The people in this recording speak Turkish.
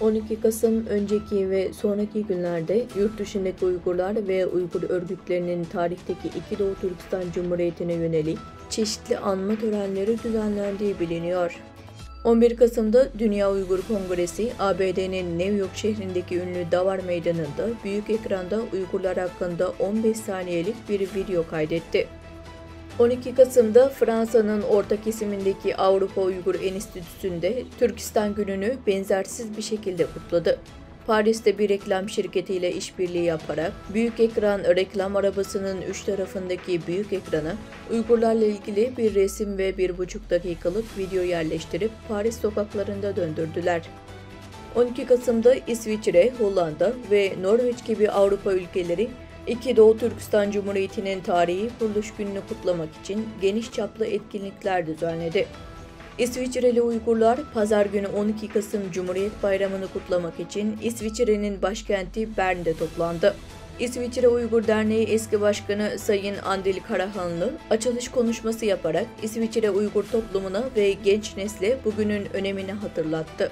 12 Kasım önceki ve sonraki günlerde yurt dışındaki Uygurlar ve Uygur örgütlerinin tarihteki iki Doğu Türkistan Cumhuriyeti'ne yönelik çeşitli anma törenleri düzenlendiği biliniyor. 11 Kasım'da Dünya Uygur Kongresi, ABD'nin New York şehrindeki ünlü Davar Meydanı'nda büyük ekranda Uygurlar hakkında 15 saniyelik bir video kaydetti. 12 Kasım'da Fransa'nın orta kesimindeki Avrupa Uygur Enstitüsü'nde Türkistan Günü'nü benzersiz bir şekilde kutladı. Paris'te bir reklam şirketiyle işbirliği yaparak büyük ekran reklam arabasının üç tarafındaki büyük ekrana Uygurlarla ilgili bir resim ve 1,5 dakikalık video yerleştirip Paris sokaklarında döndürdüler. 12 Kasım'da İsviçre, Hollanda ve Norveç gibi Avrupa ülkeleri İki Doğu Türkistan Cumhuriyeti'nin tarihi kuruluş gününü kutlamak için geniş çaplı etkinlikler düzenledi. İsviçreli Uygurlar, Pazar günü 12 Kasım Cumhuriyet Bayramı'nı kutlamak için İsviçre'nin başkenti Bern'de toplandı. İsviçre Uygur Derneği eski başkanı Sayın Andil Karahanlı, açılış konuşması yaparak İsviçre Uygur toplumuna ve genç nesle bugünün önemini hatırlattı.